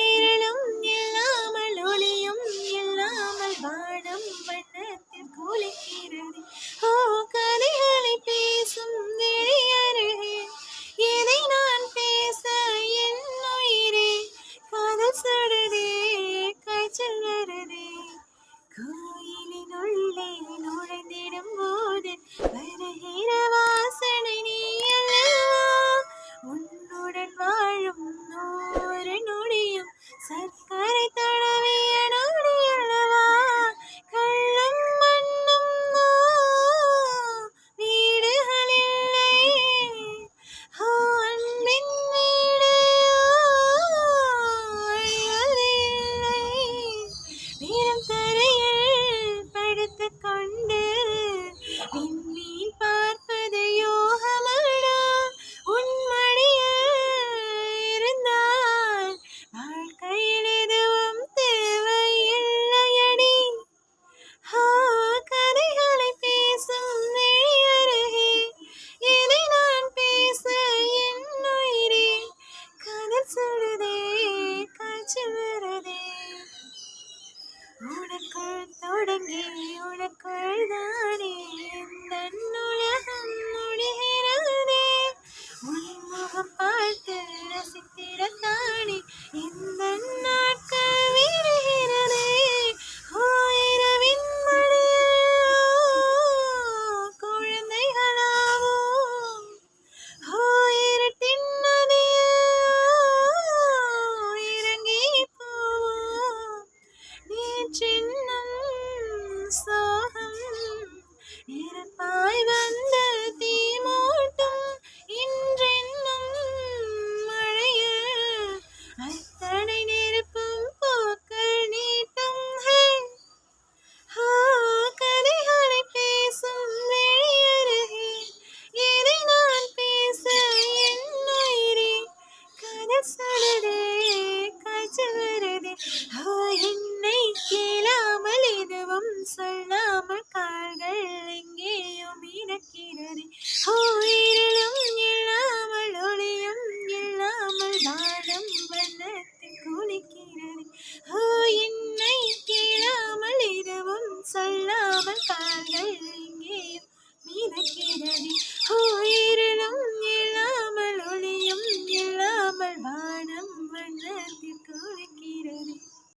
இருளும் இல்லாமல் ஒளியும் இல்லாமல் வானம் வண்ணத்தில் குளிக்கிறது. கதைகளை பேசும் விழியருகே எதை நான் பேச என் உயிரே காதல் சுடுதே காய்ச்சல் வருதே. கோயிலின் உள்ளே நுழைந்திடும் போது வருகிற வாசனை நீ அல்லவா. உன்னுடன் வாழும் நூறு நொடியும் சர்க்கரை தடவிய நொடி அல்லவா. கள்ளும் மண்ணும் வீடுகள் இல்லை, அன்பின் வீடு அழிவதில்லை. வீரம் தரையில் படுத்துக் கொண்டு விண்மீன் பார்ப்பது யோகமடா. உன் மடியில் இருந்தால் வாழ்க்கையில் எதுவும் தேவையில்லையடி. கதைகளை பேசும் விழியருகே எதை நான் பேச என் உயிரே காதல் சுடுதே காய்ச்சல் வருதே. உனக்குள் தொடங்கி உனக்குள் தானே இந்த உலகம் முடிகிறதே. உன்முகம் பார்த்து ரசித்திடத்தானே இந்த நாட்கள் விடுகிறதே. இரவின் மடியில் குழந்தைகளாவோம், இருட்டின் நதியில் இறங்கி போவோம். நேற்றென்னும் சோகம் நெருப்பாய் வந்து தீ மூட்டும். இன்றென்னும் மழையில் அத்தனை நெருப்பும் பூக்கள் நீட்டும். கதைகளை பேசும் விழியருகே எதை நான் பேச என் உயிரே காதல் சுடுதே